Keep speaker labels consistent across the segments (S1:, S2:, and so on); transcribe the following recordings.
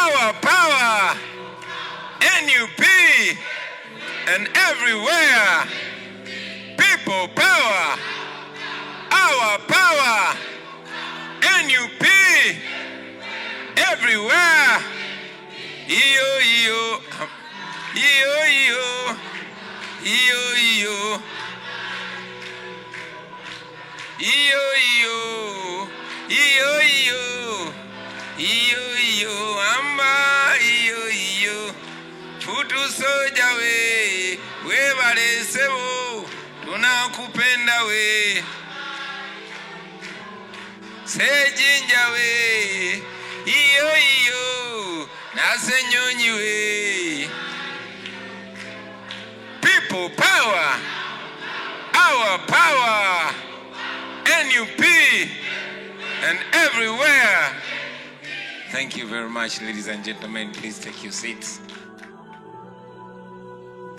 S1: our power, NUP, and everywhere. People power, our power, NUP, everywhere. Iyo, iyo, iyo, iyo, iyo, iyo, iyo, iyo, iyo, iyo, iyo, iyo, amba, iyo, iyo, futu soja we balesebo, tunakupenda we, sejinja we, iyo, iyo, nasenyonyi we. People power, our power, NUP, and everywhere. Thank you very much, ladies and gentlemen. Please take your seats.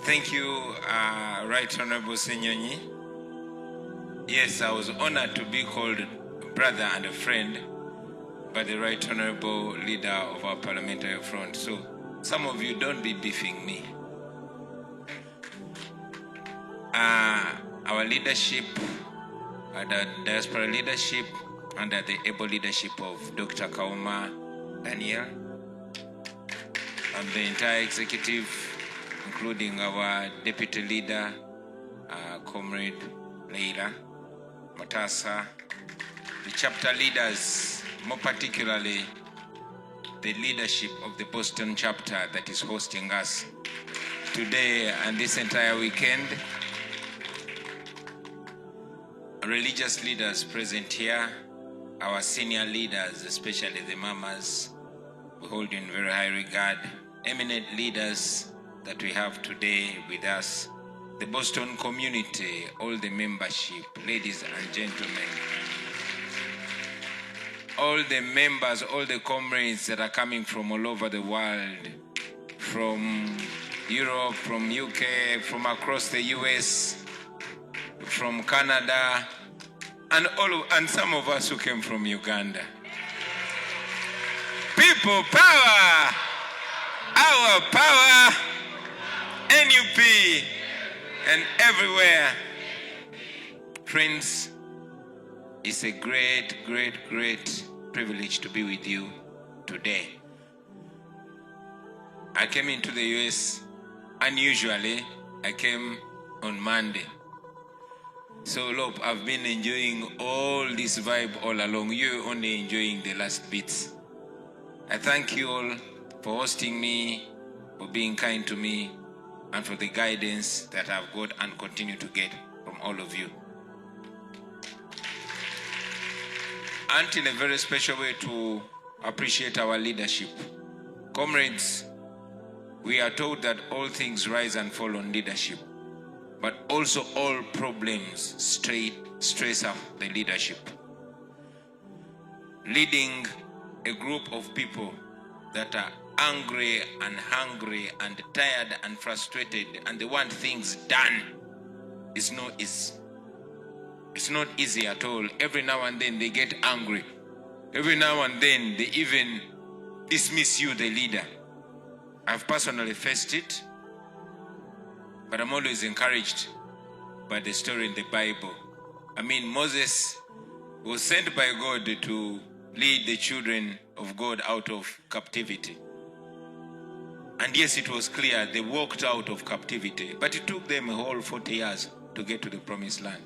S1: Thank you, Right Honorable Senyonyi. Yes, I was honored to be called brother and a friend by the Right Honorable Leader of our Parliamentary Front. So, some of you don't be beefing me. Our leadership, the diaspora leadership, under the able leadership of Dr. Kauma Daniel, and the entire executive, including our deputy leader, Comrade Leila Matasa, the chapter leaders, more particularly the leadership of the Boston chapter that is hosting us today and this entire weekend, religious leaders present here, our senior leaders, especially the mamas, we hold in very high regard, eminent leaders that we have today with us, the Boston community, all the membership, ladies and gentlemen, all the members, all the comrades that are coming from all over the world, from Europe, from UK, from across the US, from Canada, and some of us who came from Uganda. People power, our power, NUP, and everywhere. Friends, it's a great, great, great privilege to be with you today. I came into the US, unusually, I came on Monday. So, look, I've been enjoying all this vibe all along. You're only enjoying the last bits. I thank you all for hosting me, for being kind to me, and for the guidance that I've got and continue to get from all of you. And in a very special way to appreciate our leadership. Comrades, we are told that all things rise and fall on leadership, but also all problems stress up the leadership. Leading a group of people that are angry and hungry and tired and frustrated and they want things done is not easy. It's not easy at all. Every now and then they get angry. Every now and then they even dismiss you, the leader. I've personally faced it, but I'm always encouraged by the story in the Bible. I mean, Moses was sent by God to lead the children of God out of captivity. And yes, it was clear they walked out of captivity, but it took them a whole 40 years to get to the promised land.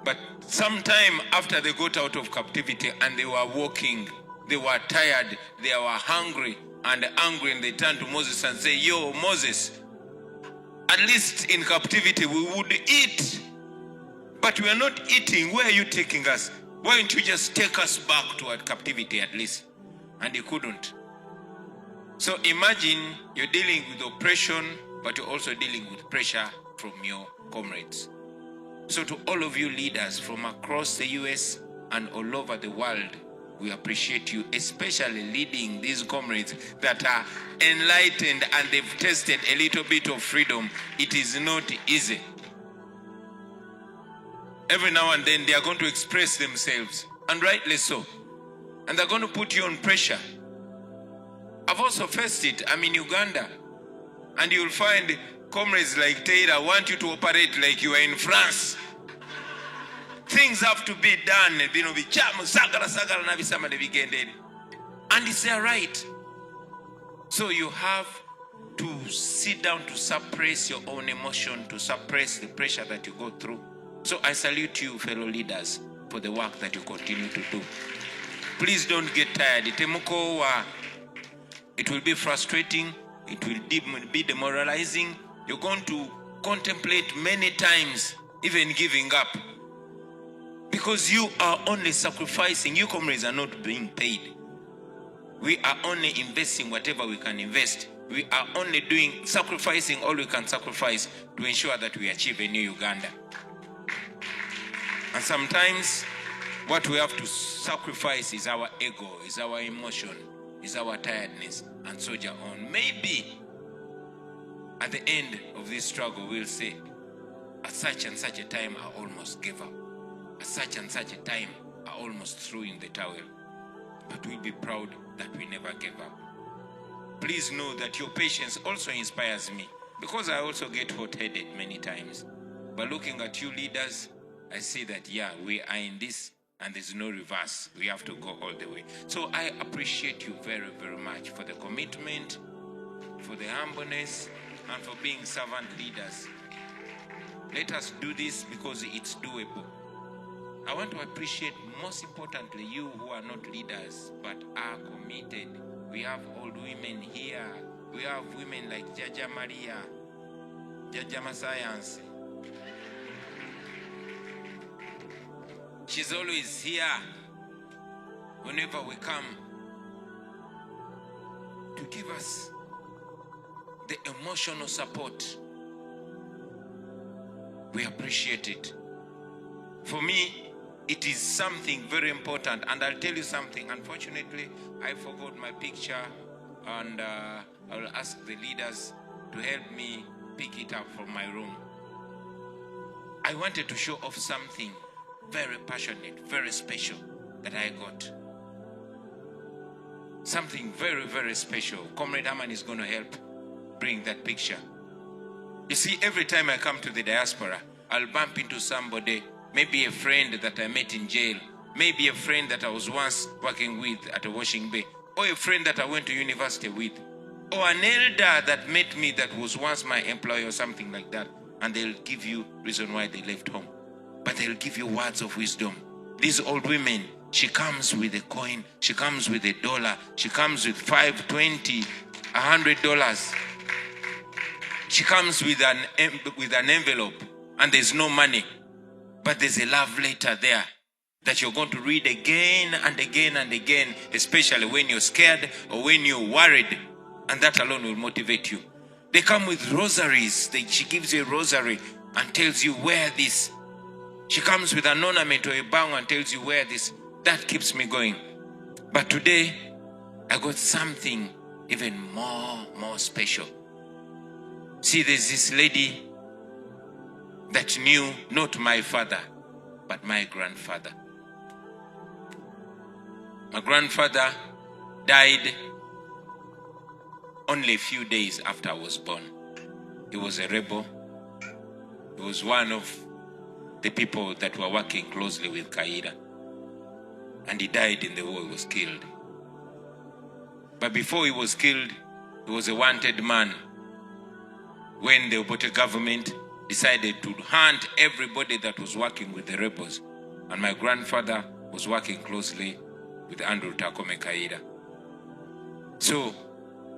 S1: But sometime after they got out of captivity and they were walking, they were tired, they were hungry and angry, and they turned to Moses and say, "Yo, Moses, at least in captivity we would eat, but we are not eating. Where are you taking us? Why don't you just take us back to our captivity at least?" And he couldn't. So imagine you're dealing with oppression, but you're also dealing with pressure from your comrades. So to all of you leaders from across the US and all over the world, we appreciate you, especially leading these comrades that are enlightened and they've tasted a little bit of freedom. It is not easy. Every now and then they are going to express themselves, and rightly so. And they're going to put you on pressure. I've also faced it. I'm in Uganda. And you'll find comrades like Taylor want you to operate like you are in France. Things have to be done. And it's their right. So you have to sit down to suppress your own emotion, to suppress the pressure that you go through. So I salute you, fellow leaders, for the work that you continue to do. Please don't get tired. It will be frustrating. It will be demoralizing. You're going to contemplate many times, even giving up. Because you are only sacrificing. You comrades are not being paid. We are only investing whatever we can invest. We are only sacrificing all we can sacrifice to ensure that we achieve a new Uganda. And sometimes what we have to sacrifice is our ego, is our emotion, is our tiredness, and soldier on. Maybe at the end of this struggle, we'll say, at such and such a time, I almost gave up. At such and such a time, I almost threw in the towel. But we'll be proud that we never gave up. Please know that your patience also inspires me, because I also get hot-headed many times. But looking at you leaders, I see that, yeah, we are in this and there's no reverse. We have to go all the way. So I appreciate you very, very much for the commitment, for the humbleness, and for being servant leaders. Let us do this because it's doable. I want to appreciate, most importantly, you who are not leaders but are committed. We have old women here. We have women like Jaja Maria, Jaja Masayans. She's always here whenever we come to give us the emotional support. We appreciate it. For me, it is something very important, and I'll tell you something. Unfortunately, I forgot my picture, and I will ask the leaders to help me pick it up from my room. I wanted to show off something very passionate, very special that I got. Something very, very special. Comrade Haman is going to help bring that picture. You see, every time I come to the diaspora, I'll bump into somebody, maybe a friend that I met in jail, maybe a friend that I was once working with at a washing bay, or a friend that I went to university with, or an elder that met me that was once my employee or something like that, and they'll give you reason why they left home. But they'll give you words of wisdom. These old women, she comes with a coin, she comes with $1, she comes with $5, $20, $100. She comes with an envelope, and there's no money. But there's a love letter there that you're going to read again and again and again, especially when you're scared or when you're worried. And that alone will motivate you. They come with rosaries. She gives you a rosary and tells you, wear this. She comes with an ornament or a bang and tells you, wear this. That keeps me going. But today, I got something even more special. See, there's this lady that knew not my father, but my grandfather. My grandfather died only a few days after I was born. He was a rebel. He was one of the people that were working closely with K.J.I. And he died in the war. He was killed. But before he was killed, he was a wanted man. When the Obote government decided to hunt everybody that was working with the rebels, and my grandfather was working closely with Andrew Takome K.J.I. So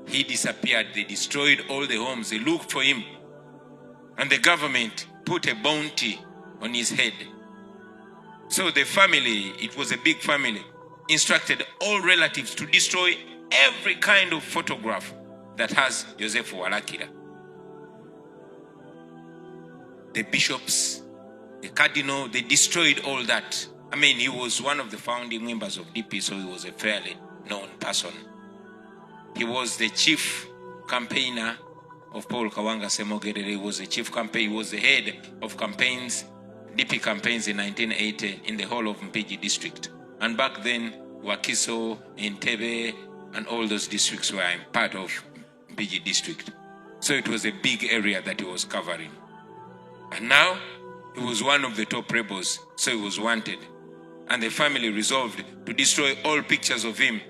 S1: he disappeared. They destroyed all the homes. They looked for him. And the government put a bounty on his head. So the family, it was a big family, instructed all relatives to destroy every kind of photograph that has Joseph Walakira. The bishops, the cardinal, they destroyed all that. I mean, he was one of the founding members of DP, so he was a fairly known person. He was the chief campaigner of Paul Kawanga Semogerere. He was the chief campaign. He was the head of campaigns, DP campaigns in 1980 in the whole of Mpigi district. And back then, Wakiso, Entebbe, and all those districts where I'm part of, PG district. So it was a big area that he was covering. And now he was one of the top rebels, so he was wanted. And the family resolved to destroy all pictures of him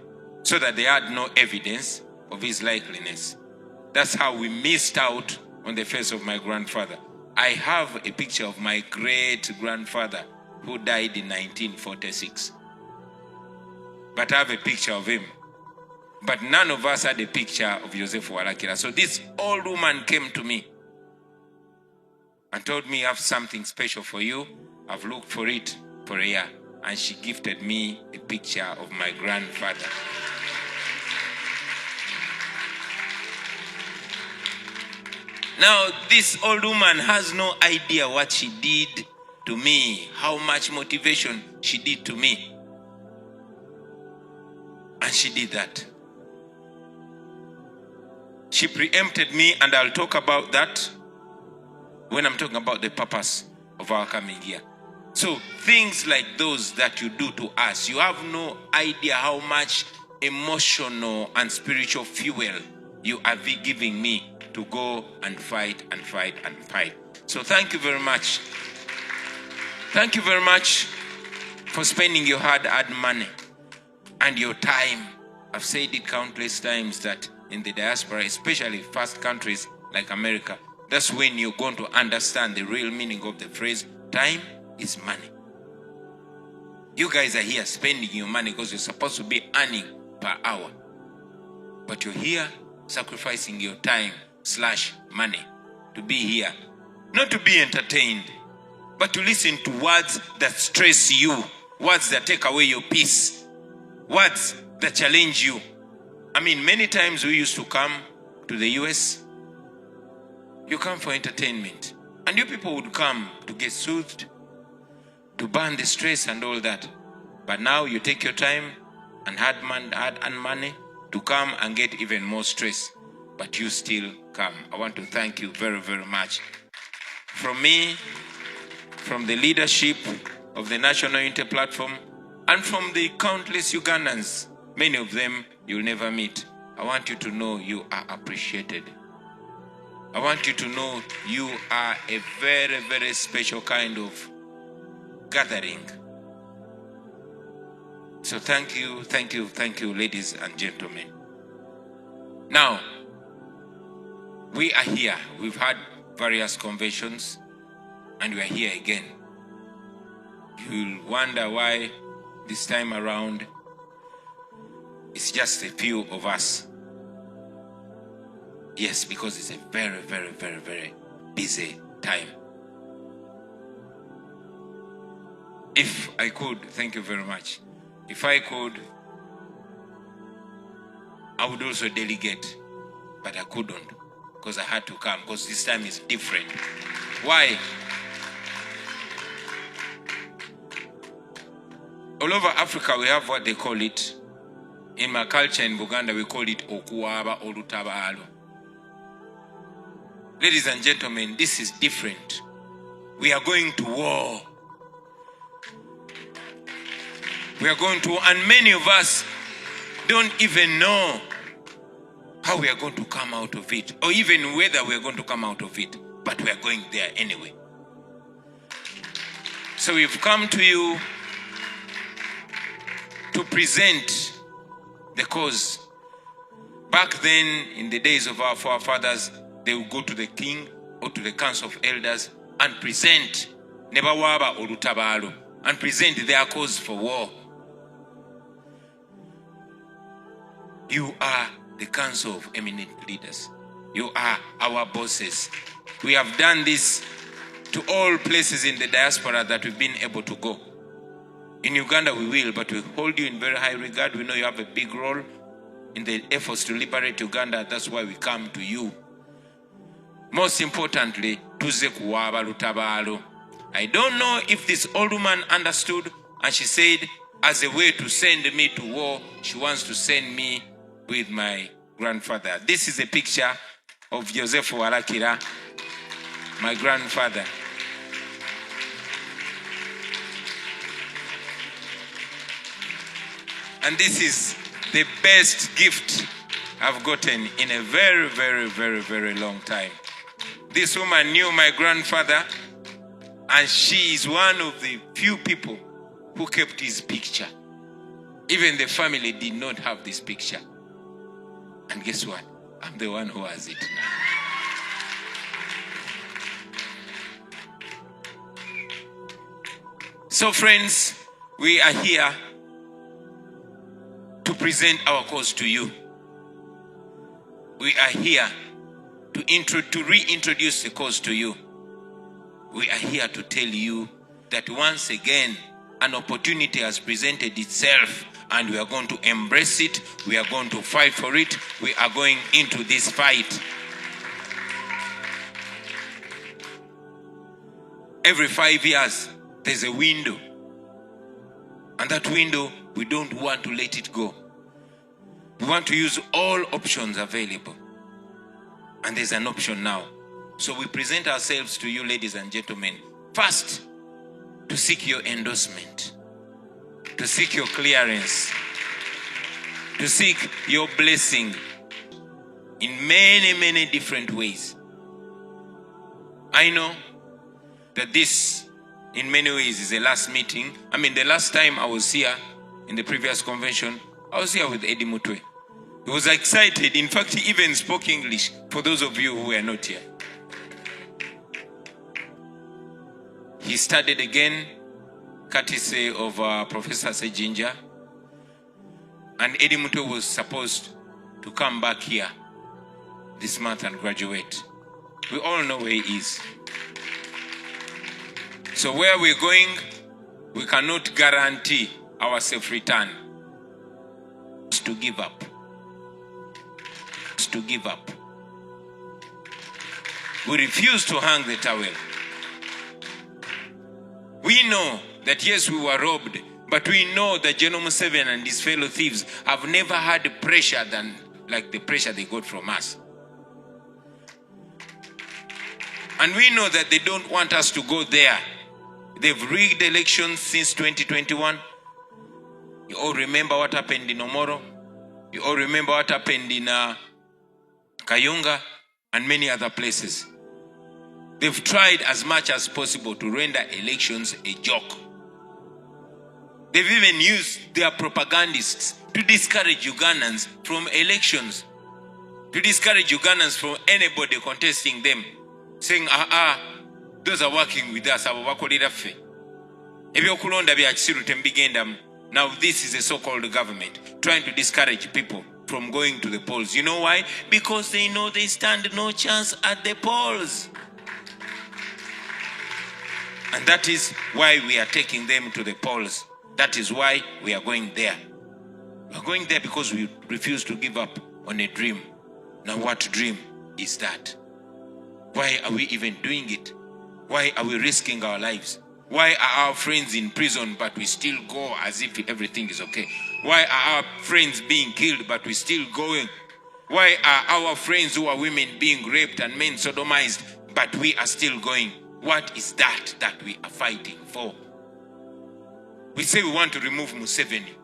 S1: so that they had no evidence of his likeliness. That's how we missed out on the face of my grandfather. I have a picture of my great-grandfather who died in 1946. But I have a picture of him. But none of us had a picture of Joseph Walakira. So this old woman came to me and told me, I have something special for you. I've looked for it for a year. And she gifted me a picture of my grandfather. Now, this old woman has no idea what she did to me, how much motivation she did to me. And she did that. She preempted me, and I'll talk about that when I'm talking about the purpose of our coming here. So things like those that you do to us, you have no idea how much emotional and spiritual fuel you are giving me to go and fight and fight and fight. So thank you very much. Thank you very much for spending your hard-earned money and your time. I've said it countless times that in the diaspora, especially first countries like America, that's when you're going to understand the real meaning of the phrase, time is money. You guys are here spending your money because you're supposed to be earning per hour. But you're here sacrificing your time/money to be here. Not to be entertained, but to listen to words that stress you, words that take away your peace, words that challenge you. I mean, many times we used to come to the US. You come for entertainment. And you people would come to get soothed, to burn the stress and all that. But now you take your time and hard earned money to come and get even more stress. But you still come. I want to thank you very, very much. From me, from the leadership of the National Unity Platform, and from the countless Ugandans, many of them you'll never meet, I want you to know you are appreciated. I want you to know you are a very, very special kind of gathering. So thank you, thank you, thank you, ladies and gentlemen. Now, we are here. We've had various conventions, and we are here again. You'll wonder why this time around it's just a few of us. Yes, because it's a very, very, very, very busy time. If I could, thank you very much. If I could, I would also delegate, but I couldn't because I had to come because this time is different. Why? All over Africa, we have what they call it. In my culture in Buganda, we call it Okuwaba Olutabalo. Ladies and gentlemen, this is different. We are going to war. We are going to, and many of us don't even know how we are going to come out of it, or even whether we are going to come out of it, but we are going there anyway. So we've come to you to present the cause. Back then, in the days of our forefathers, they would go to the king or to the council of elders and present Nebawaba or Rutabalo and present their cause for war. You are the council of eminent leaders. You are our bosses. We have done this to all places in the diaspora that we've been able to go. In Uganda we will, but we hold you in very high regard. We know you have a big role in the efforts to liberate Uganda. That's why we come to you. Most importantly, tuze kuwaba lutabalo. I don't know if this old woman understood, and she said, as a way to send me to war, she wants to send me with my grandfather. This is a picture of Joseph Walakira, my grandfather. And this is the best gift I've gotten in a very, very, very, very long time. This woman knew my grandfather, and she is one of the few people who kept his picture. Even the family did not have this picture. And guess what? I'm the one who has it now. So friends, we are here to present our cause to you. We are here to reintroduce the cause to you. We are here to tell you that once again, an opportunity has presented itself, and we are going to embrace it. We are going to fight for it. We are going into this fight. Every 5 years, there's a window. And that window, we don't want to let it go. We want to use all options available. And there's an option now. So we present ourselves to you, ladies and gentlemen, first, to seek your endorsement, to seek your clearance, to seek your blessing in many, many different ways. I know that this, in many ways, is the last meeting. I mean, the last time I was here in the previous convention, I was here with Eddie Mutwe. He was excited. In fact, he even spoke English, for those of you who are not here. He studied again, courtesy of Professor Sejinja. And Eddie Mutwe was supposed to come back here this month and graduate. We all know where he is. So where we're going, we cannot guarantee our safe return. It's to give up. It's to give up. We refuse to hang the towel. We know that yes, we were robbed, but we know that General Museveni and his fellow thieves have never had pressure than like the pressure they got from us. And we know that they don't want us to go there. They've rigged elections since 2021. You all remember what happened in Omoro. You all remember what happened in Kayunga and many other places. They've tried as much as possible to render elections a joke. They've even used their propagandists to discourage Ugandans from elections, to discourage Ugandans from anybody contesting them, saying, those are working with us. Now this is a so-called government trying to discourage people from going to the polls. You know why? Because they know they stand no chance at the polls. And that is why we are taking them to the polls. That is why we are going there. We are going there because we refuse to give up on a dream. Now what dream is that? Why are we even doing it? Why are we risking our lives? Why are our friends in prison but we still go as if everything is okay? Why are our friends being killed but we still going? Why are our friends who are women being raped and men sodomized but we are still going? What is that we are fighting for? We say we want to remove Museveni.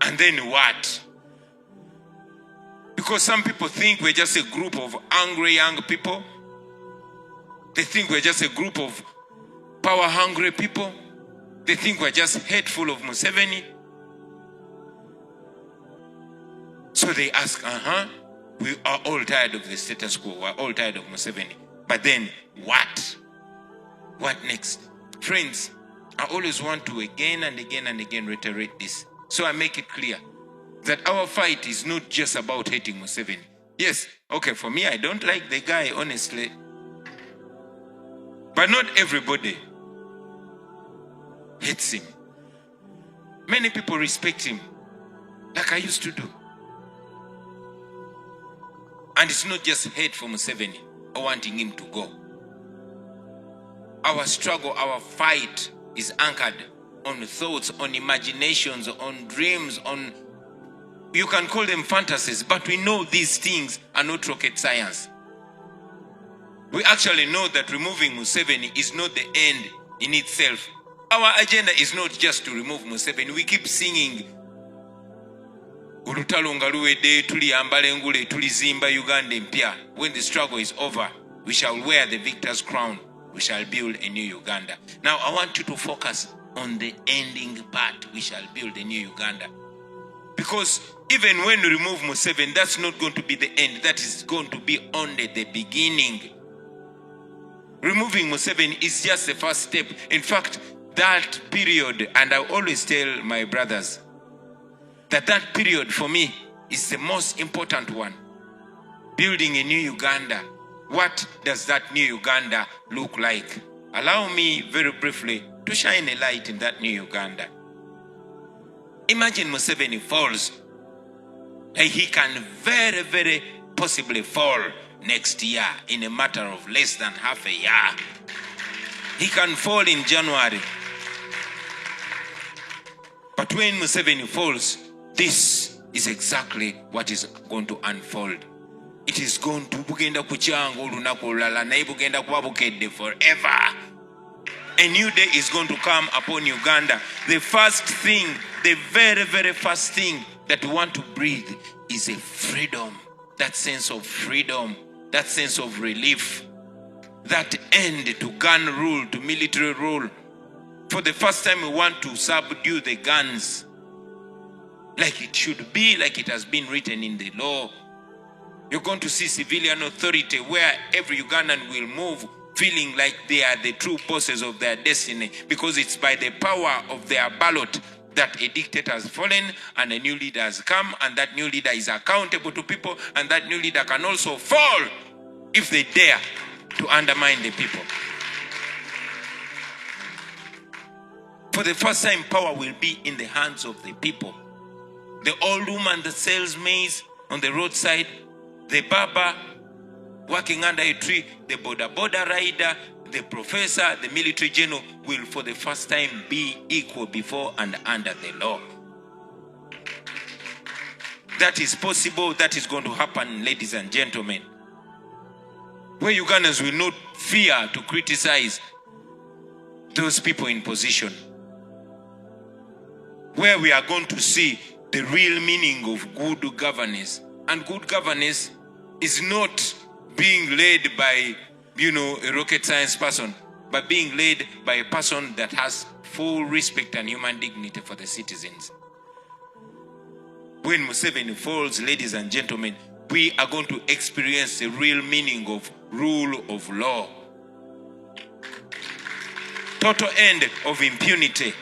S1: And then what? Because some people think we're just a group of angry young people. They think we're just a group of power-hungry people. They think we're just hateful of Museveni. So they ask, we are all tired of the status quo. We're all tired of Museveni. But then what? What next? Friends, I always want to again and again and again reiterate this. So I make it clear that our fight is not just about hating Museveni. Yes, okay, for me, I don't like the guy, honestly. But not everybody hates him. Many people respect him, like I used to do. And it's not just hate for Museveni or wanting him to go. Our struggle, our fight is anchored on thoughts, on imaginations, on dreams, on, you can call them fantasies, but we know these things are not rocket science. We actually know that removing Museveni is not the end in itself. Our agenda is not just to remove Museveni. We keep singing olutalo nga luwedde tuliyambala engule tulizimba Uganda empya. When the struggle is over, we shall wear the victor's crown. We shall build a new Uganda. Now I want you to focus on the ending part. We shall build a new Uganda. Because even when we remove Museveni, that's not going to be the end. That is going to be only the beginning. Removing Museveni is just the first step. In fact, that period, and I always tell my brothers, that period for me is the most important one. Building a new Uganda. What does that new Uganda look like? Allow me very briefly to shine a light in that new Uganda. Imagine Museveni falls. He can very, very possibly fall next year in a matter of less than half a year. He can fall in January. But when Museveni falls, this is exactly what is going to unfold. It is going to bugenda kuchanga olunaku olulala naye bugenda kuba bukedde forever. A new day is going to come upon Uganda. The first thing, the very, very first thing that we want to breathe is a freedom. That sense of freedom, that sense of relief, that end to gun rule, to military rule. For the first time, we want to subdue the guns like it should be, like it has been written in the law. You're going to see civilian authority where every Ugandan will move feeling like they are the true bosses of their destiny, because it's by the power of their ballot that a dictator has fallen and a new leader has come, and that new leader is accountable to people, and that new leader can also fall if they dare to undermine the people. For the first time, power will be in the hands of the people. The old woman that sells maize on the roadside, the barber working under a tree, the border rider, the professor, the military general will for the first time be equal before and under the law. That is possible. That is going to happen, ladies and gentlemen. Where Ugandans will not fear to criticize those people in position. Where we are going to see the real meaning of good governance. And good governance is not being led by, a rocket science person, but being led by a person that has full respect and human dignity for the citizens. When Museveni falls, ladies and gentlemen, we are going to experience the real meaning of rule of law. Total end of impunity.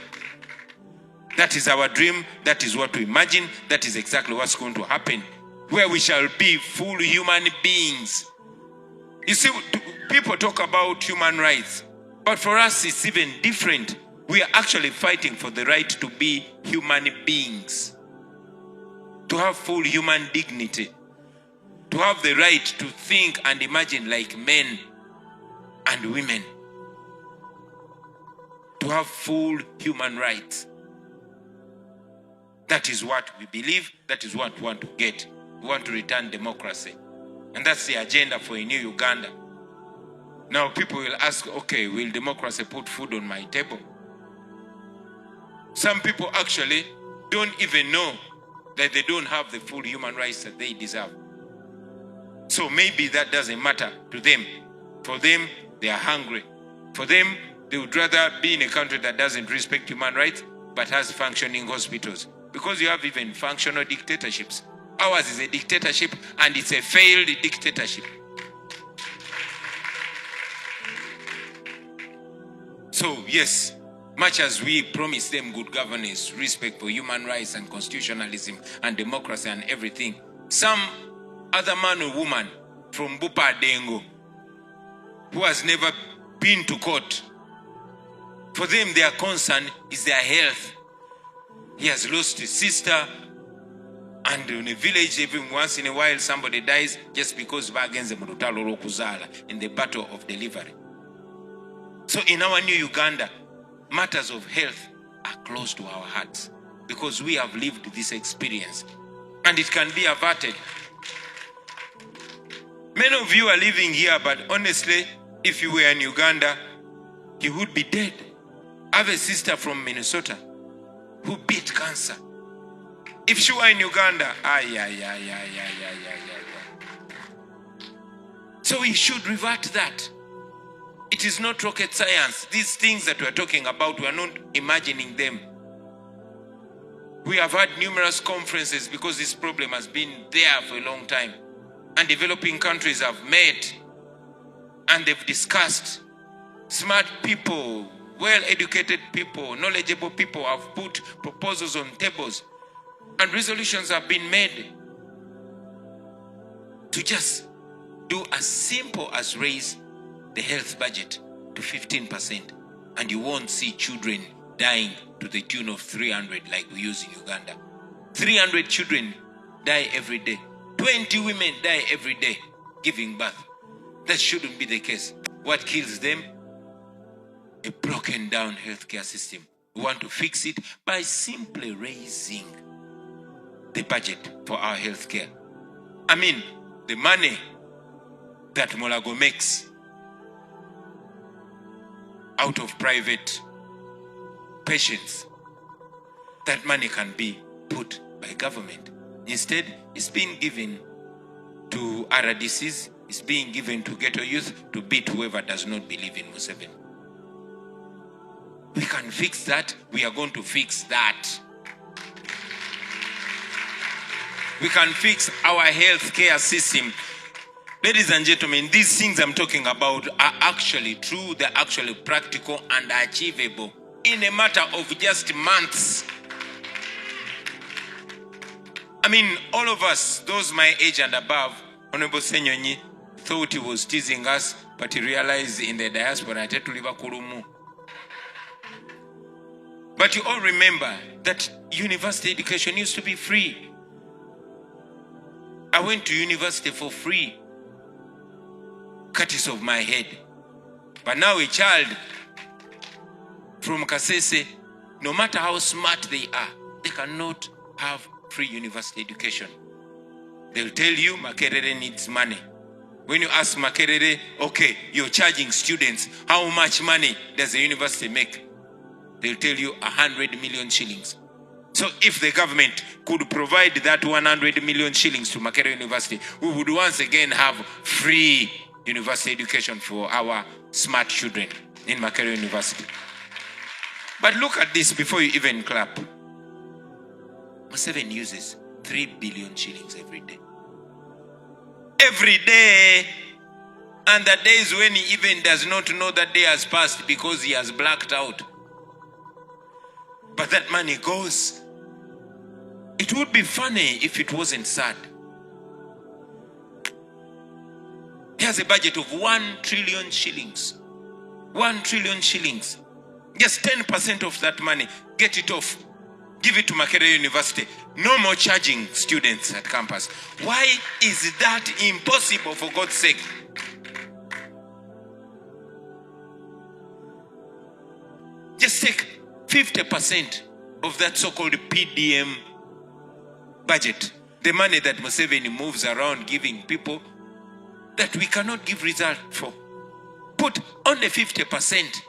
S1: That is our dream. That is what we imagine. That is exactly what's going to happen. Where we shall be full human beings. You see, people talk about human rights, but for us it's even different. We are actually fighting for the right to be human beings, to have full human dignity, to have the right to think and imagine like men and women, to have full human rights. That is what we believe. That is what we want to get. We want to return democracy. And that's the agenda for a new Uganda. Now people will ask, okay, will democracy put food on my table? Some people actually don't even know that they don't have the full human rights that they deserve. So maybe that doesn't matter to them. For them, they are hungry. For them, they would rather be in a country that doesn't respect human rights but has functioning hospitals. Because you have even functional dictatorships. Ours is a dictatorship, and it's a failed dictatorship. So yes, much as we promise them good governance, respect for human rights and constitutionalism and democracy and everything, some other man or woman from Bupa Dengo who has never been to court, for them their concern is their health. He has lost his sister, and in a village, even once in a while, somebody dies just because in the battle of delivery. So in our new Uganda, matters of health are close to our hearts because we have lived this experience, and it can be averted. Many of you are living here, but honestly, if you were in Uganda, you would be dead. I have a sister from Minnesota who beat cancer. If you are in Uganda, so we should revert that. It is not rocket science. These things that we are talking about, we are not imagining them. We have had numerous conferences because this problem has been there for a long time. And developing countries have met and they've discussed. Smart people, well-educated people, knowledgeable people have put proposals on tables. And resolutions have been made to just do as simple as raise the health budget to 15%. And you won't see children dying to the tune of 300 like we use in Uganda. 300 children die every day. 20 women die every day giving birth. That shouldn't be the case. What kills them? A broken down healthcare system. We want to fix it by simply raising the budget for our healthcare. I mean, the money that Molago makes out of private patients, that money can be put by government. Instead, it's being given to RDCs, it's being given to ghetto youth to beat whoever does not believe in Museveni. We can fix that. We are going to fix that. We can fix our healthcare system. Ladies and gentlemen, these things I'm talking about are actually true, they're actually practical and achievable in a matter of just months. I mean, all of us, those my age and above, Honorable Senyonyi thought he was teasing us, but he realized in the diaspora, but you all remember that university education used to be free. I went to university for free, courtesy of my head. But now a child from Kasese, no matter how smart they are, they cannot have free university education. They'll tell you Makerere needs money. When you ask Makerere, okay, you're charging students, how much money does the university make? They'll tell you 100 million shillings. So if the government could provide that 100 million shillings to Makerere University, we would once again have free university education for our smart children in Makerere University. But look at this before you even clap. Museveni uses 3 billion shillings every day. Every day. And the days when he even does not know that day has passed because he has blacked out. But that money goes. It would be funny if it wasn't sad. He has a budget of 1 trillion shillings. 1 trillion shillings. Just 10% of that money. Get it off. Give it to Makerere University. No more charging students at campus. Why is that impossible, for God's sake? Just take 50% of that so-called PDM budget. The money that Museveni moves around giving people that we cannot give result for. Put only 50%.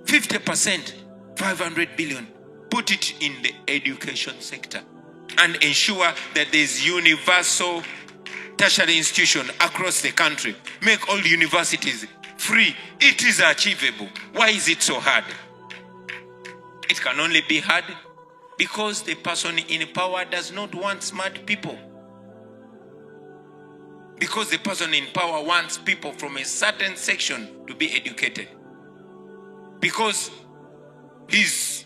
S1: 50%, 500 billion. Put it in the education sector and ensure that there's universal tertiary institution across the country. Make all universities free. It is achievable. Why is it so hard? It can only be hard because the person in power does not want smart people. Because the person in power wants people from a certain section to be educated. Because he's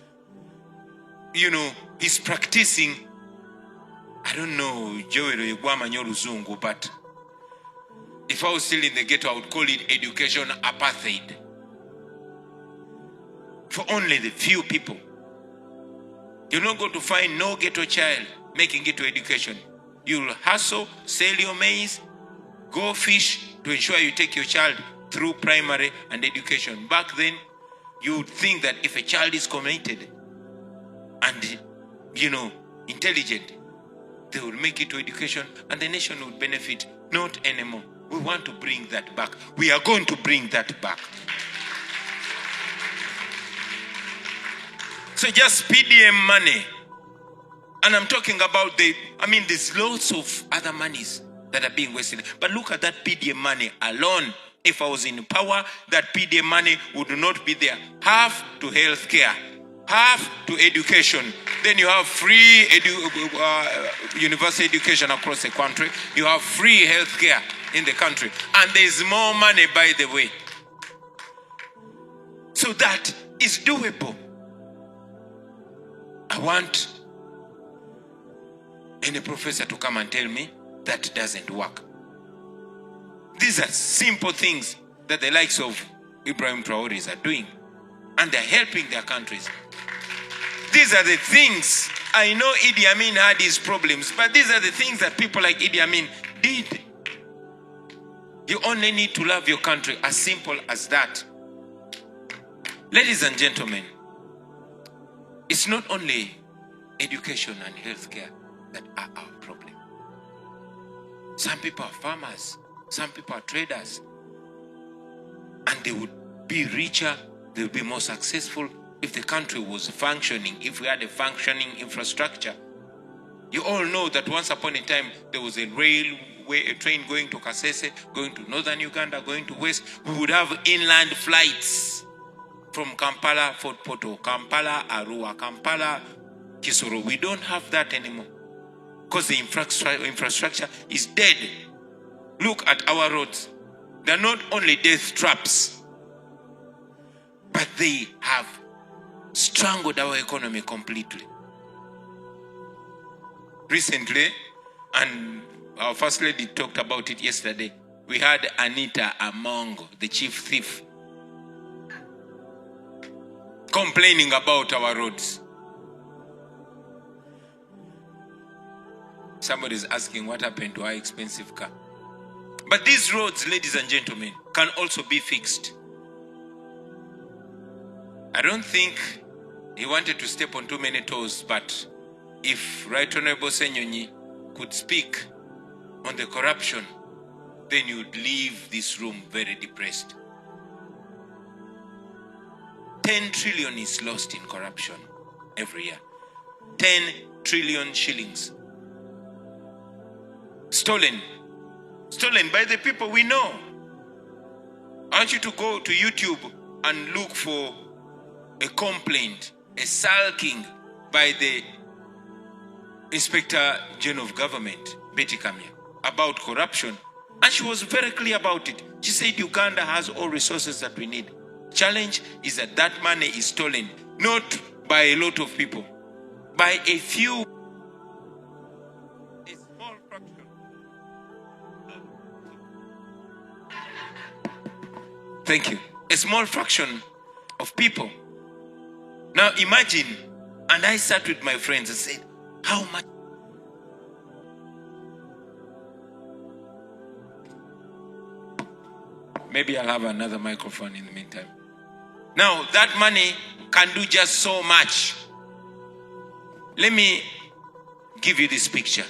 S1: practicing, I don't know, but if I was still in the ghetto, I would call it education apartheid. For only the few people. You're not going to find no ghetto child making it to education. You'll hustle, sell your maize, go fish to ensure you take your child through primary and education. Back then, you would think that if a child is committed and, intelligent, they would make it to education and the nation would benefit. Not anymore. We want to bring that back. We are going to bring that back. So just PDM money And I'm talking about there's lots of other monies that are being wasted. But look at that PDM money alone. If I was in power, that PDM money would not be there. Half to healthcare, half to education. Then you have free university education across the country. You have free healthcare in the country. And there's more money, by the way. So that is doable. I want any professor to come and tell me that doesn't work. These are simple things that the likes of Ibrahim Traore's are doing, and they're helping their countries. These are the things. I know Idi Amin had his problems, but these are the things that people like Idi Amin did. You only need to love your country, as simple as that. Ladies and gentlemen, it's not only education and healthcare that are our problem. Some people are farmers, some people are traders, and they would be richer, they would be more successful if the country was functioning, if we had a functioning infrastructure. You all know that once upon a time there was a train going to Kasese, going to northern Uganda, going to west. We would have inland flights from Kampala, Fort Portal, Kampala, Arua, Kampala, Kisoro. We don't have that anymore because the infrastructure is dead. Look at our roads. They're not only death traps, but they have strangled our economy completely. Recently, and our First Lady talked about it yesterday, we had Anita Amongo, the chief thief, complaining about our roads. Somebody's asking what happened to our expensive car. But these roads, ladies and gentlemen, can also be fixed. I don't think he wanted to step on too many toes, but if Right Honorable Senyonyi could speak on the corruption, then you would leave this room very depressed. 10 trillion is lost in corruption every year. 10 trillion shillings. Stolen by the people we know. I want you to go to YouTube and look for a complaint, a sulking by the Inspector General of Government, Betty Kamya, about corruption. And she was very clear about it. She said Uganda has all resources that we need. Challenge is that that money is stolen, not by a lot of people, by a few. A small fraction. Thank you. A small fraction of people. Now imagine, and I sat with my friends and said, how much? Maybe I'll have another microphone in the meantime. Now that money can do just so much. Let me give you this picture.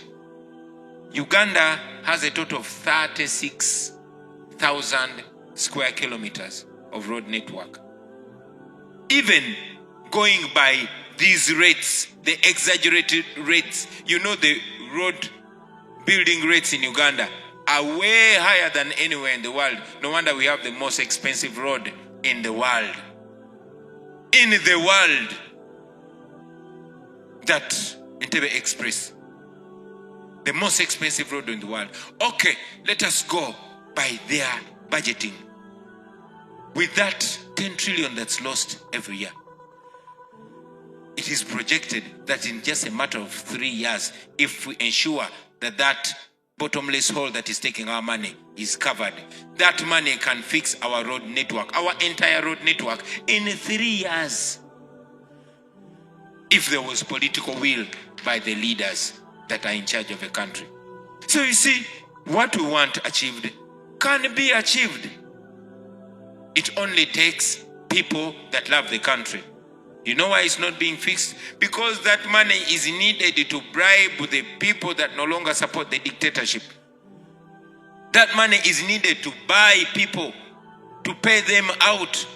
S1: Uganda has a total of 36,000 square kilometers of road network. Even going by these rates, the exaggerated rates, you know, the road building rates in Uganda are way higher than anywhere in the world. No wonder we have the most expensive road in the world. In the world, that Entebbe Express, the most expensive road in the world. Okay, let us go by their budgeting. With that 10 trillion that's lost every year, it is projected that in just a matter of 3 years, if we ensure that that bottomless hole that is taking our money is covered, that money can fix our road network, our entire road network, in 3 years. If there was political will by the leaders that are in charge of a country. So you see, what we want achieved can be achieved. It only takes people that love the country. You know why it's not being fixed? Because that money is needed to bribe the people that no longer support the dictatorship. That money is needed to buy people, to pay them out.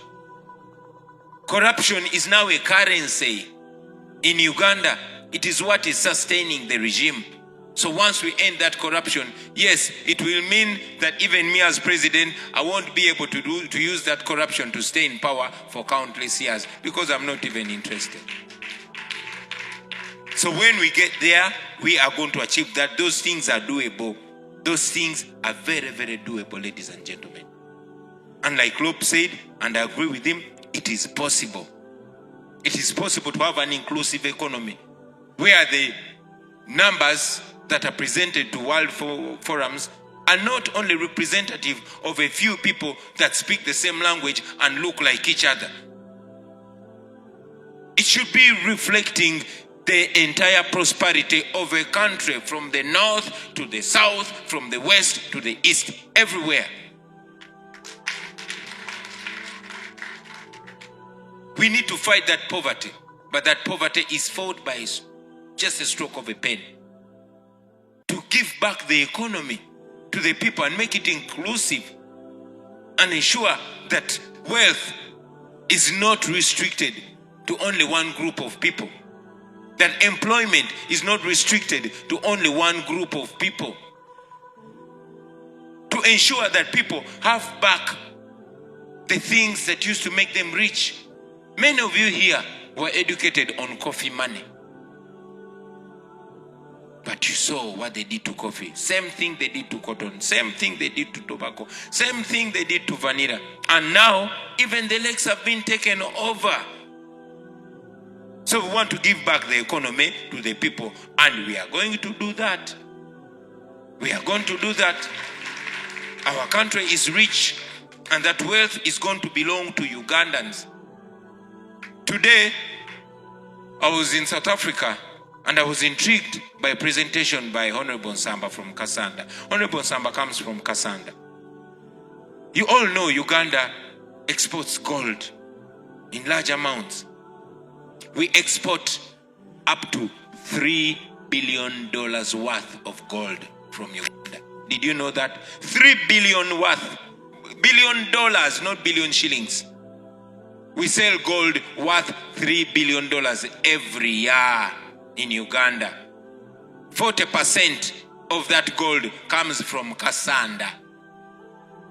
S1: Corruption is now a currency in Uganda. It is what is sustaining the regime. So once we end that corruption, yes, it will mean that even me as president, I won't be able to use that corruption to stay in power for countless years, because I'm not even interested. So when we get there, we are going to achieve that. Those things are doable. Those things are very, very doable, ladies and gentlemen. And like Loeb said, and I agree with him, it is possible. It is possible to have an inclusive economy where the numbers that are presented to world forums are not only representative of a few people that speak the same language and look like each other. It should be reflecting the entire prosperity of a country, from the north to the south, from the west to the east, everywhere. We need to fight that poverty, but that poverty is fought by just a stroke of a pen. To give back the economy to the people and make it inclusive and ensure that wealth is not restricted to only one group of people. That employment is not restricted to only one group of people. To ensure that people have back the things that used to make them rich. Many of you here were educated on coffee money. But you saw what they did to coffee. Same thing they did to cotton. Same thing they did to tobacco. Same thing they did to vanilla. And now, even the lakes have been taken over. So we want to give back the economy to the people. And we are going to do that. We are going to do that. Our country is rich. And that wealth is going to belong to Ugandans. Today, I was in South Africa. And I was intrigued by a presentation by Honorable Nsamba from Kasanda. Honorable Nsamba comes from Kasanda. You all know Uganda exports gold in large amounts. We export up to $3 billion worth of gold from Uganda. Did you know that? $3 billion worth. $1 billion, not billion shillings. We sell gold worth $3 billion every year. In Uganda, 40% of that gold comes from Kasanda.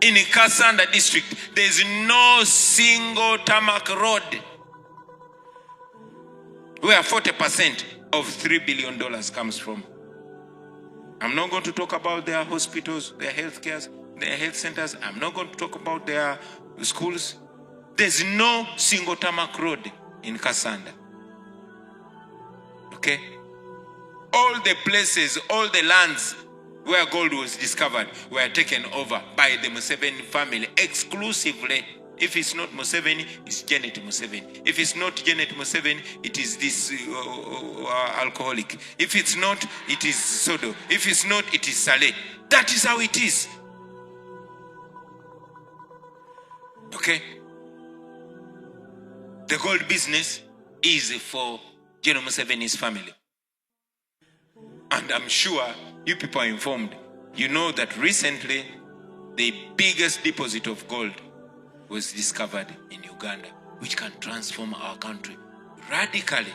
S1: In Kasanda district, there is no single tarmac road where 40% of $3 billion comes from. I'm not going to talk about their hospitals, their health cares, their health centers. I'm not going to talk about their schools. There's no single tarmac road in Kasanda. Okay? All the places, all the lands where gold was discovered were taken over by the Museveni family exclusively. If it's not Museveni, it's Janet Museveni. If it's not Janet Museveni, it is this alcoholic. If it's not, it is Sodo. If it's not, it is Saleh. That is how it is. Okay? The gold business is for General Museveni's family. And I'm sure you people are informed. You know that recently the biggest deposit of gold was discovered in Uganda, which can transform our country radically.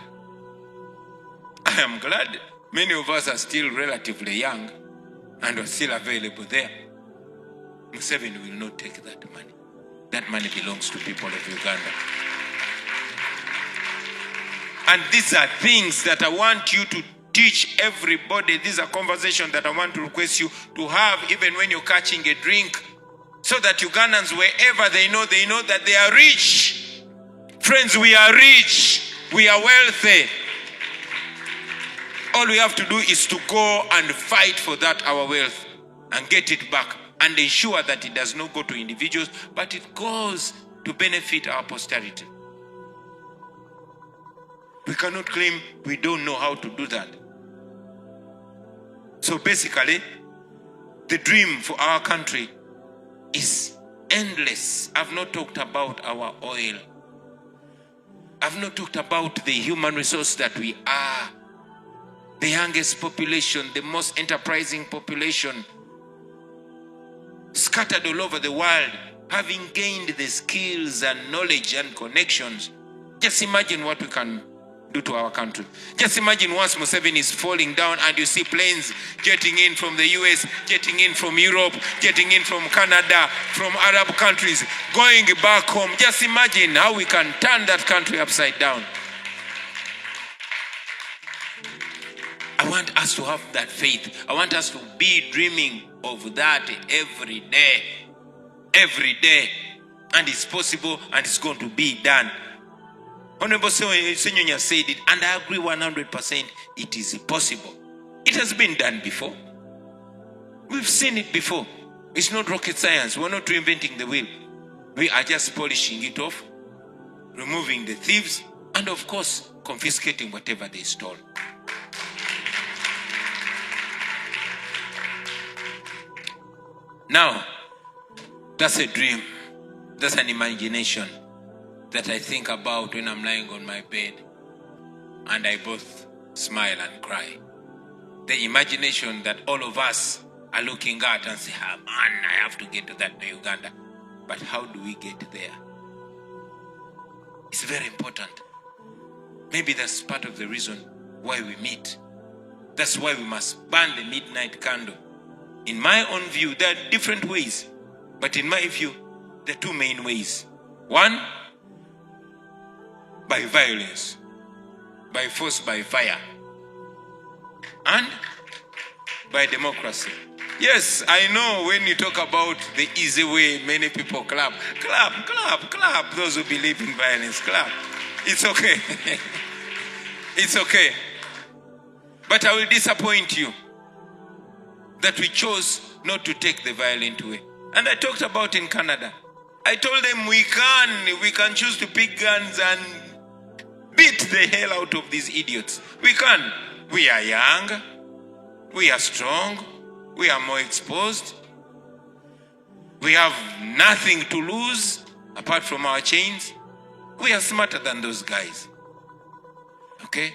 S1: I am glad many of us are still relatively young and are still available there. Museveni will not take that money. That money belongs to people of Uganda. And these are things that I want you to teach everybody. These are conversations that I want to request you to have even when you're catching a drink, so that Ugandans, wherever they know that they are rich. Friends, we are rich. We are wealthy. All we have to do is to go and fight for that, our wealth, and get it back, and ensure that it does not go to individuals, but it goes to benefit our posterity. We cannot claim we don't know how to do that. So basically, the dream for our country is endless. I've not talked about our oil. I've not talked about the human resource that we are. The youngest population, the most enterprising population, scattered all over the world, having gained the skills and knowledge and connections. Just imagine what we can do to our country. Just imagine once Museveni is falling down and you see planes jetting in from the US, jetting in from Europe, jetting in from Canada, from Arab countries, going back home. Just imagine how we can turn that country upside down. I want us to have that faith. I want us to be dreaming of that every day. Every day. And it's possible and it's going to be done. Honorable Senyonya said it, and I agree 100%. It is possible. It has been done before. We've seen it before. It's not rocket science. We're not reinventing the wheel. We are just polishing it off, removing the thieves, and of course, confiscating whatever they stole. Now, that's a dream. That's an imagination that I think about when I'm lying on my bed and I both smile and cry. The imagination that all of us are looking at and say, man, I have to get to that Uganda. But how do we get there? It's very important. Maybe that's part of the reason why we meet. That's why we must burn the midnight candle. In my own view, there are different ways. But in my view, there are two main ways. One, by violence, by force, by fire, and by democracy. Yes, I know when you talk about the easy way, many people clap. Clap, clap, clap. Those who believe in violence, clap. It's okay. It's okay. But I will disappoint you that we chose not to take the violent way. And I talked about in Canada. I told them we can choose to pick guns and beat the hell out of these idiots. We can. We are young. We are strong. We are more exposed. We have nothing to lose apart from our chains. We are smarter than those guys. Okay?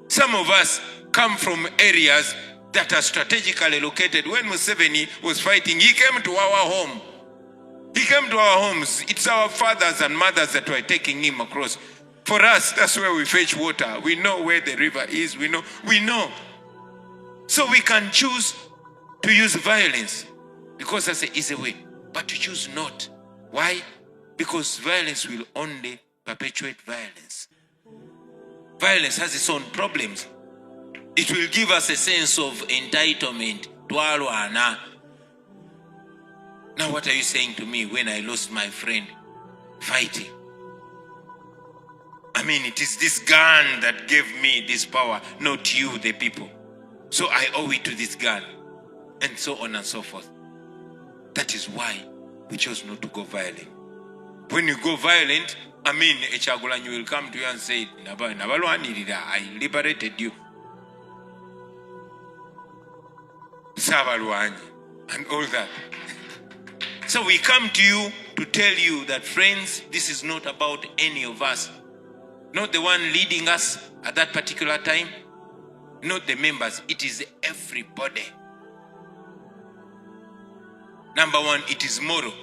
S1: Some of us come from areas that are strategically located. When Museveni was fighting, he came to our home. He came to our homes. It's our fathers and mothers that were taking him across. For us, that's where we fetch water. We know where the river is. We know. So we can choose to use violence because that's the easy way. But to choose not. Why? Because violence will only perpetuate violence. Violence has its own problems. It will give us a sense of entitlement. Now what are you saying to me when I lost my friend fighting? I mean, it is this gun that gave me this power, not you, the people. So I owe it to this gun. And so on and so forth. That is why we chose not to go violent. When you go violent, I mean, Echagulanyi will come to you and say, I liberated you. Sabalwanyi and all that. So we come to you to tell you that, friends, this is not about any of us. Not the one leading us at that particular time. Not the members. It is everybody. Number one, it is moral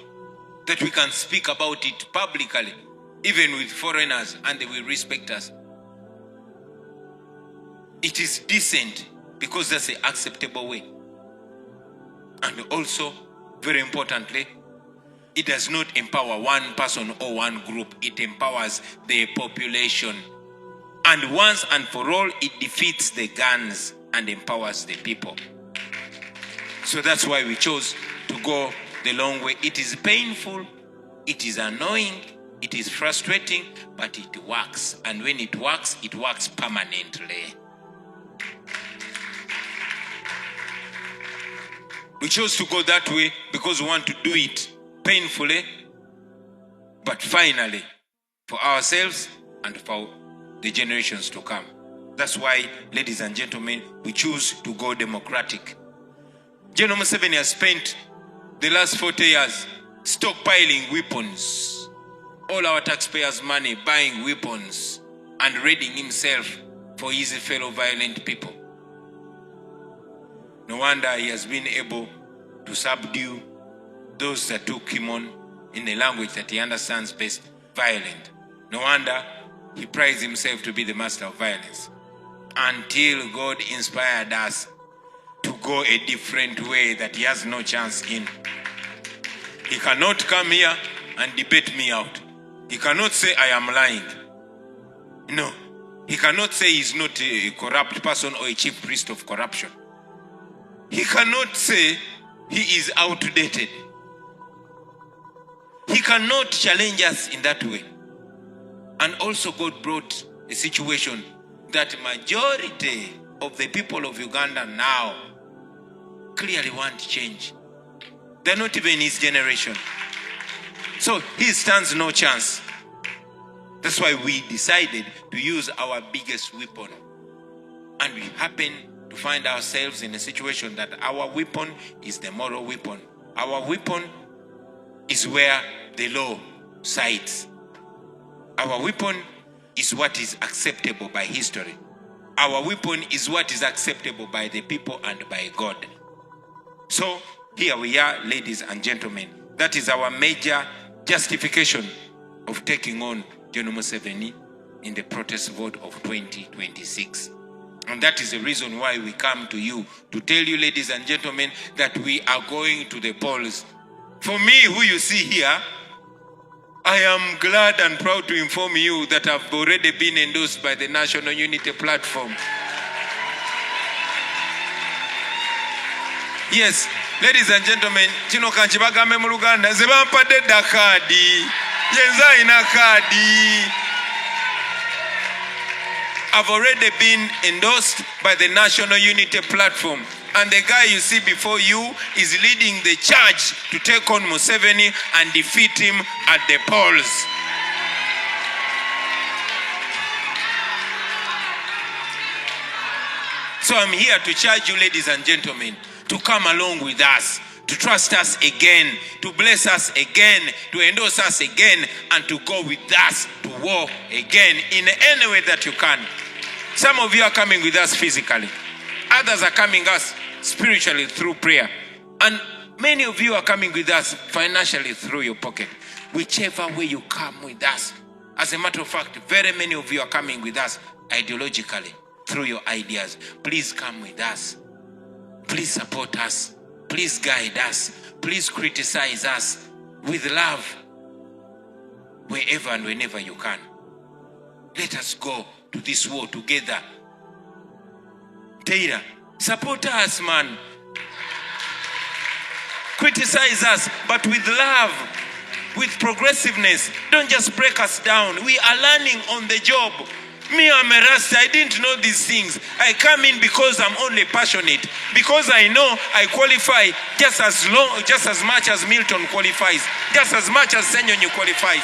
S1: that we can speak about it publicly, even with foreigners, and they will respect us. It is decent because that's the acceptable way. And also, very importantly, it does not empower one person or one group. It empowers the population. And once and for all, it defeats the guns and empowers the people. So that's why we chose to go the long way. It is painful, it is annoying, it is frustrating, but it works. And when it works permanently. We chose to go that way because we want to do it painfully, but finally, for ourselves and for the generations to come. That's why, ladies and gentlemen, we choose to go democratic. General Museveni has spent the last 40 years stockpiling weapons, all our taxpayers' money buying weapons and readying himself for his fellow violent people. No wonder he has been able to subdue those that took him on in the language that he understands best, violent. No wonder he prized himself to be the master of violence until God inspired us to go a different way that he has no chance in. He cannot come here and debate me out. He cannot say I am lying. No. He cannot say he's not a corrupt person or a chief priest of corruption. He cannot say he is outdated. He cannot challenge us in that way. And also God brought a situation that majority of the people of Uganda now clearly want change. They're not even his generation. So he stands no chance. That's why we decided to use our biggest weapon. And we happen to find ourselves in a situation that our weapon is the moral weapon. Our weapon is where the law sides. Our weapon is what is acceptable by history. Our weapon is what is acceptable by the people and by God. So here we are, ladies and gentlemen. That is our major justification of taking on General Museveni in the protest vote of 2026. And that is the reason why we come to you to tell you, ladies and gentlemen, that we are going to the polls. For me, who you see here, I am glad and proud to inform you that I've already been endorsed by the National Unity Platform. Yes, ladies and gentlemen, kino kanchibagambe mu Luganda nze bampadde dda kaadi. Yenza ina kaadi. I've already been endorsed by the National Unity Platform. And the guy you see before you is leading the charge to take on Museveni and defeat him at the polls. So I'm here to charge you, ladies and gentlemen, to come along with us, to trust us again, to bless us again, to endorse us again, and to go with us to war again in any way that you can. Some of you are coming with us physically. Others are coming us spiritually through prayer. And many of you are coming with us financially through your pocket. Whichever way you come with us. As a matter of fact, very many of you are coming with us ideologically through your ideas. Please come with us. Please support us. Please guide us. Please criticize us with love wherever and whenever you can. Let us go to this war together. Taylor, support us, man. Criticize us, but with love, with progressiveness. Don't just break us down. We are learning on the job. Me, I'm a Rasta. I didn't know these things. I come in because I'm only passionate. Because I know I qualify just as much as Milton qualifies. Just as much as Senyonyi qualifies.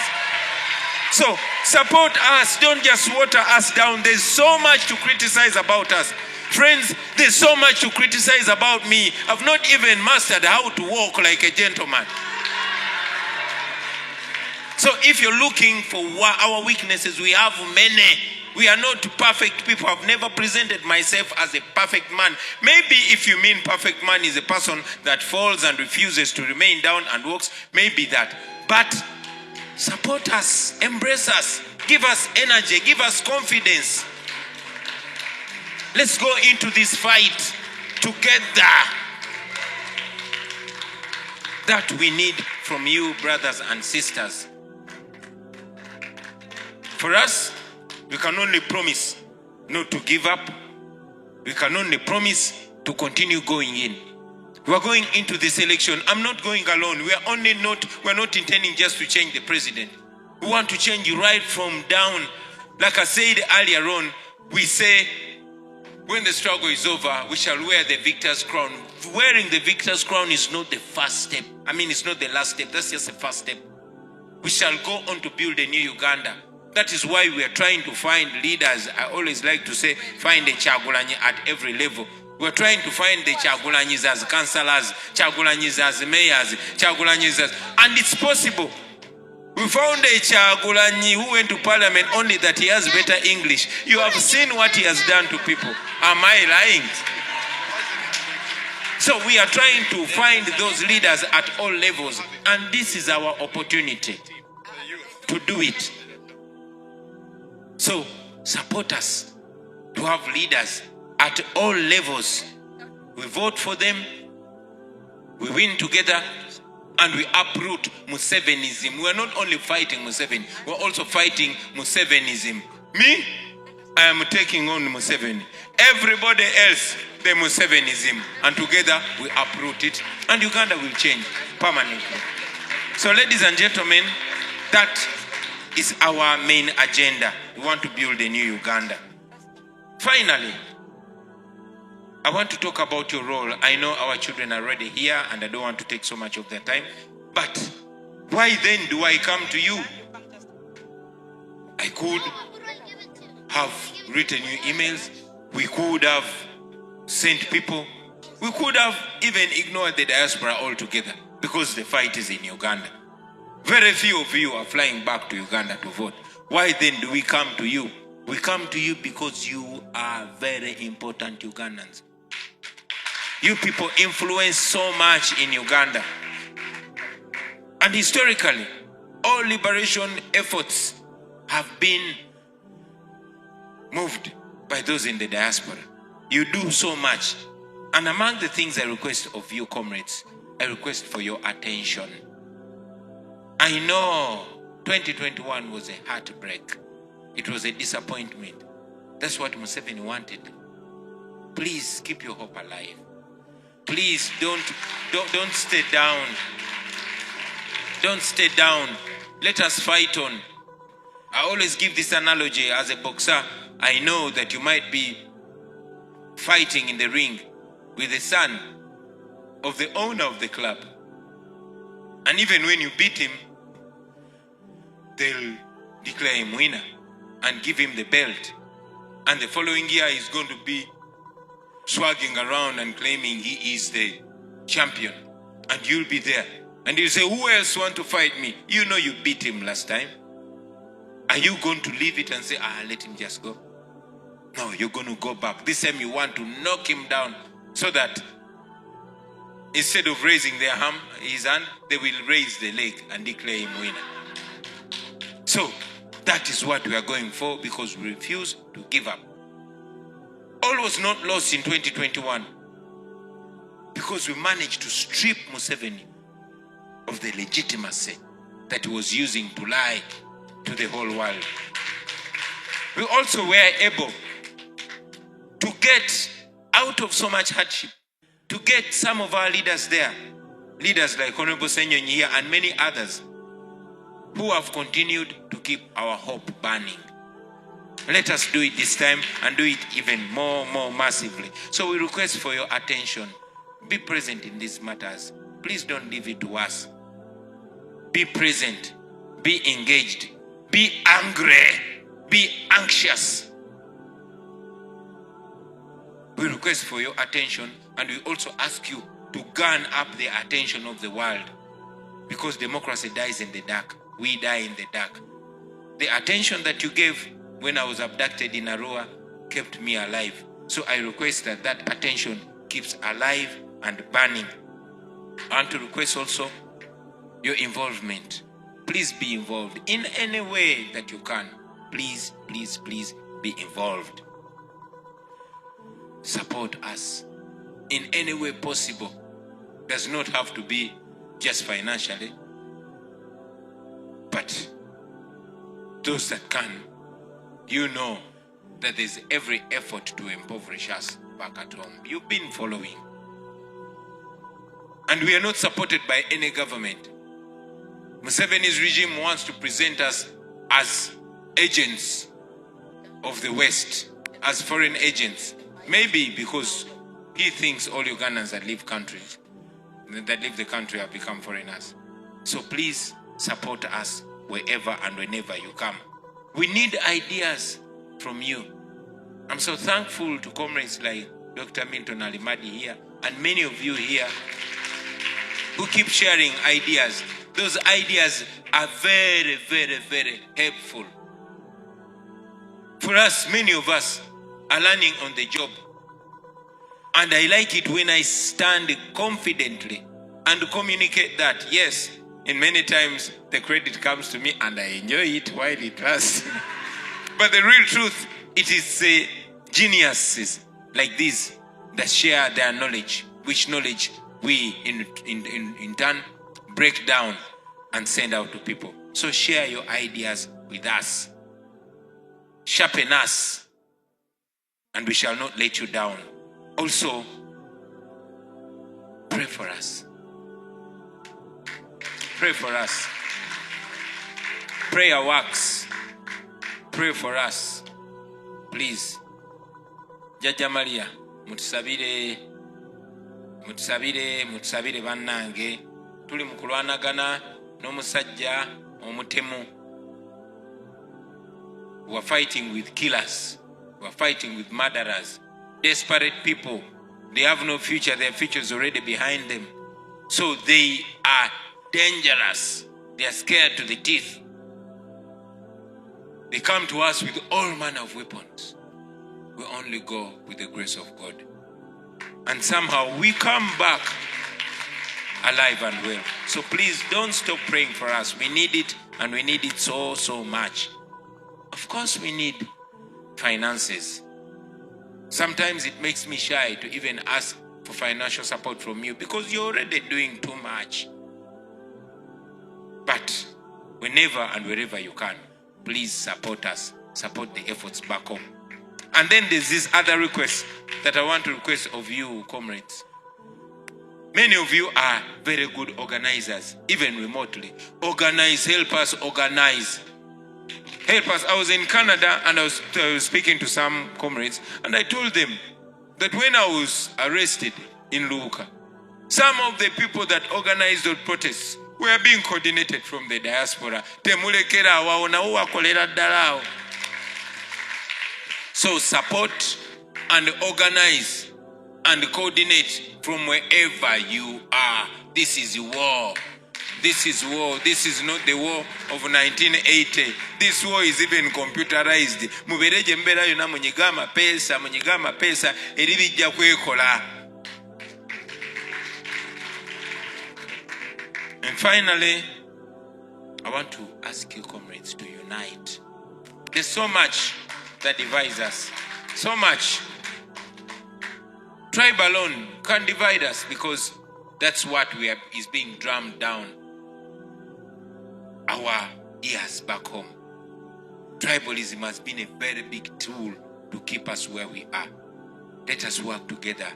S1: So, support us. Don't just water us down. There's so much to criticize about us. Friends, there's so much to criticize about me. I've not even mastered how to walk like a gentleman. So if you're looking for our weaknesses, we have many. We are not perfect people. I've never presented myself as a perfect man. Maybe if you mean perfect man is a person that falls and refuses to remain down and walks, maybe that. But support us, embrace us, give us energy, give us confidence. Let's go into this fight together. That we need from you, brothers and sisters. For us, we can only promise not to give up. We can only promise to continue going in. We are going into this election. I'm not going alone. We're not intending just to change the president. We want to change right from down. Like I said earlier on, we say, when the struggle is over, we shall wear the victor's crown. Wearing the victor's crown is not the first step. It's not the last step. That's just the first step. We shall go on to build a new Uganda. That is why we are trying to find leaders. I always like to say, find a Kyagulanyi at every level. We're trying to find the Kyagulanyis as councillors, Kyagulanyis as mayors, Kyagulanyis as... And it's possible. We found a Kyagulanyi who went to parliament only that he has better English. You have seen what he has done to people. Am I lying? So we are trying to find those leaders at all levels. And this is our opportunity to do it. So So support us to have leaders at all levels. We vote for them, we win together, and we uproot Musevenism. We are not only fighting Museveni, we are also fighting Musevenism. Me, I am taking on Museveni. Everybody else, the Musevenism. And together we uproot it, and Uganda will change permanently. So ladies and gentlemen, that is our main agenda. We want to build a new Uganda. Finally, I want to talk about your role. I know our children are already here and I don't want to take so much of their time. But why then do I come to you? I could have written you emails. We could have sent people. We could have even ignored the diaspora altogether because the fight is in Uganda. Very few of you are flying back to Uganda to vote. Why then do we come to you? We come to you because you are very important Ugandans. You people influence so much in Uganda. And historically, all liberation efforts have been moved by those in the diaspora. You do so much. And among the things I request of you, comrades, I request for your attention. I know 2021 was a heartbreak. It was a disappointment. That's what Museveni wanted. Please keep your hope alive. Please don't stay down. Don't stay down. Let us fight on. I always give this analogy as a boxer. I know that you might be fighting in the ring with the son of the owner of the club. And even when you beat him, they'll declare him winner and give him the belt. And the following year he's going to be swagging around and claiming he is the champion. And you'll be there. And you say, who else want to fight me? You know you beat him last time. Are you going to leave it and say, let him just go? No, you're going to go back. This time you want to knock him down so that instead of raising his hand, they will raise the leg and declare him winner. So that is what we are going for because we refuse to give up. All was not lost in 2021 because we managed to strip Museveni of the legitimacy that he was using to lie to the whole world. We also were able to get out of so much hardship, to get some of our leaders there, leaders like Honorable Senyonyi here and many others who have continued to keep our hope burning. Let us do it this time and do it even more massively. So we request for your attention. Be present in these matters. Please don't leave it to us. Be present. Be engaged. Be angry. Be anxious. We request for your attention and we also ask you to gun up the attention of the world because democracy dies in the dark. We die in the dark. The attention that you gave when I was abducted in Arua kept me alive. So I request that that attention keeps alive and burning. I want to request also your involvement. Please be involved in any way that you can. Please, please, please be involved. Support us in any way possible. Does not have to be just financially, but those that can, you know that there's every effort to impoverish us back at home. You've been following. And we are not supported by any government. Museveni's regime wants to present us as agents of the West, as foreign agents. Maybe because he thinks all Ugandans that leave the country have become foreigners. So please support us wherever and whenever you come. We need ideas from you. I'm so thankful to comrades like Dr. Milton Alimadi here and many of you here who keep sharing ideas. Those ideas are very, very, very helpful. For us, many of us are learning on the job. And I like it when I stand confidently and communicate that, yes, in many times the credit comes to me and I enjoy it while it lasts. But the real truth, it is geniuses like these that share their knowledge, which knowledge we in turn break down and send out to people. So share your ideas with us. Sharpen us, and we shall not let you down. Also, pray for us. Pray for us. Prayer works. Pray for us. Please. Jaja Maria, mutusabire bannange. Tuli mu kulwanagana n'omusajja omutemu. We are fighting with killers. We are fighting with murderers. Desperate people. They have no future. Their future is already behind them. So they are dangerous. They are scared to the teeth. They come to us with all manner of weapons. We only go with the grace of God. And somehow we come back alive and well. So please don't stop praying for us. We need it, and we need it so much. Of course we need finances. Sometimes it makes me shy to even ask for financial support from you because you're already doing too much. But whenever and wherever you can, please support us. Support the efforts back home. And then there's this other request that I want to request of you, comrades. Many of you are very good organizers, even remotely. Organize, help us organize. Help us. I was in Canada and I was speaking to some comrades, and I told them that when I was arrested in Luuka, some of the people that organized those protests were being coordinated from the diaspora. So support and organize and coordinate from wherever you are. This is war. This is war. This is not the war of 1980. This war is even computerized. Mubereje mbera yona munyigama pesa eribijja kwekola. And finally, I want to ask you, comrades, to unite. There's so much that divides us. So much. Tribe alone can't divide us because that's what is being drummed down our ears back home. Tribalism has been a very big tool to keep us where we are. Let us work together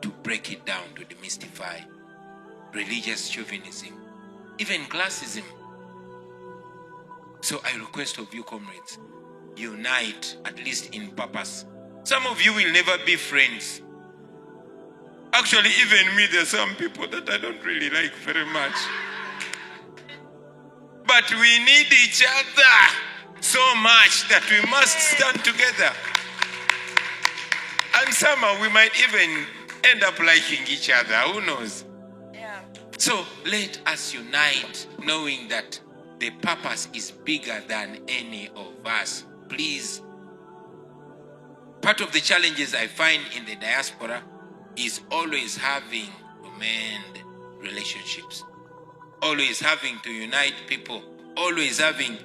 S1: to break it down, to demystify religious chauvinism, even classism. So I request of you, comrades, unite, at least in purpose. Some of you will never be friends. Actually, even me, there are some people that I don't really like very much. But we need each other so much that we must stand together. And somehow we might even end up liking each other. Who knows? Yeah. So let us unite, knowing that the purpose is bigger than any of us. Please. Part of the challenges I find in the diaspora is always having to mend relationships. Always having to unite people. Always having.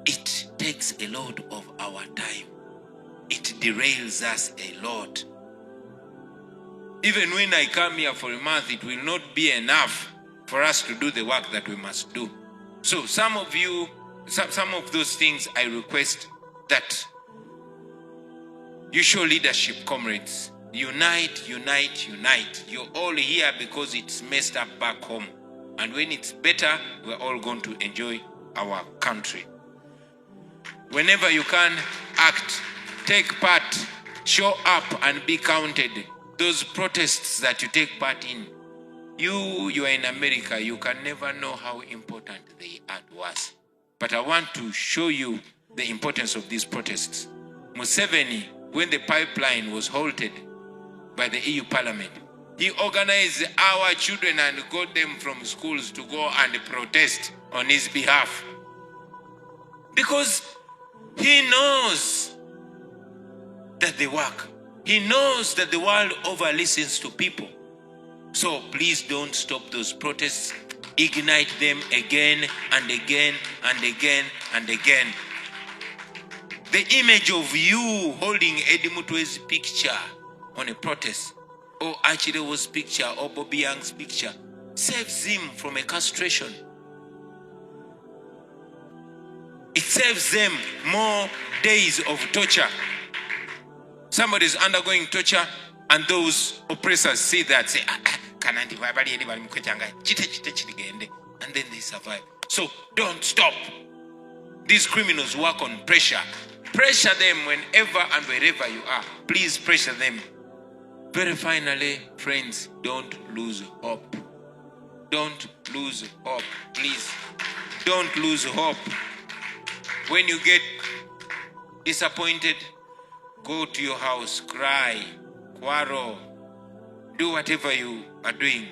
S1: It takes a lot of our time. It derails us a lot. Even when I come here for a month, it will not be enough for us to do the work that we must do. So some of you, some of those things I request that you show leadership, comrades. Unite, unite, unite. You're all here because it's messed up back home. And when it's better, we're all going to enjoy our country. Whenever you can, act, take part, show up and be counted. Those protests that you take part in, you are in America, you can never know how important they are to us. But I want to show you the importance of these protests. Museveni, when the pipeline was halted by the EU Parliament, he organized our children and got them from schools to go and protest on his behalf. Because he knows that they work. He knows that the world over listens to people. So please don't stop those protests. Ignite them again and again and again and again. The image of you holding Eddie Mutwe's picture on a protest, or H.E Bobi's picture, or Bobby Young's picture, saves him from a castration. It saves them more days of torture. Somebody is undergoing torture, and those oppressors see that, say, and then they survive. So don't stop. These criminals work on pressure. Pressure them whenever and wherever you are. Please pressure them. Very finally, friends, don't lose hope. Don't lose hope, please. Don't lose hope. When you get disappointed, go to your house, cry, quarrel, do whatever you are doing.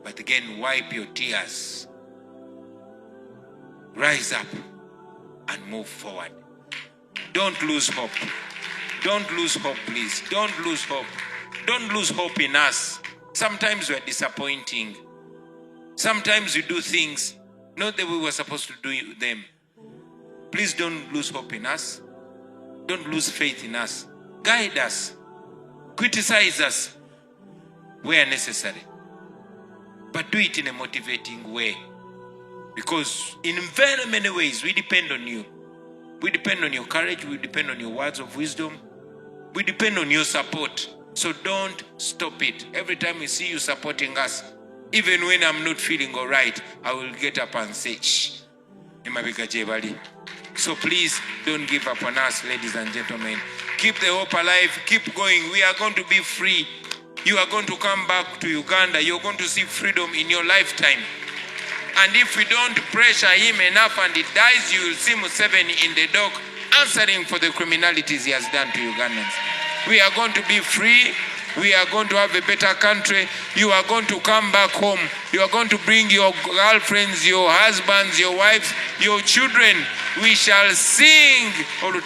S1: But again, wipe your tears. Rise up and move forward. Don't lose hope. Don't lose hope, please. Don't lose hope. Don't lose hope in us. Sometimes we're disappointing. Sometimes we do things not the way we were supposed to do them. Please don't lose hope in us. Don't lose faith in us. Guide us. Criticize us where necessary. But do it in a motivating way. Because in very many ways, we depend on you. We depend on your courage. We depend on your words of wisdom. We depend on your support. So don't stop it. Every time we see you supporting us, even when I'm not feeling all right, I will get up and say, shh. K.J.I. So please don't give up on us, ladies and gentlemen. Keep the hope alive. Keep going. We are going to be free. You are going to come back to Uganda. You're going to see freedom in your lifetime. And if we don't pressure him enough and he dies, you will see Museveni in the dock answering for the criminalities he has done to Ugandans. We are going to be free. We are going to have a better country. You are going to come back home. You are going to bring your girlfriends, your husbands, your wives, your children. We shall sing. We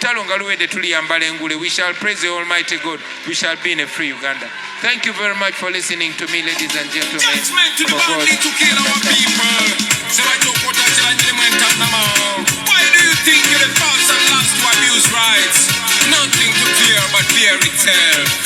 S1: shall praise the Almighty God. We shall be in a free Uganda. Thank you very much for listening to me, ladies and gentlemen.
S2: Judgment to the bandit to kill our people. Why do you think you're the first and last to abuse rights? Nothing to fear but fear itself.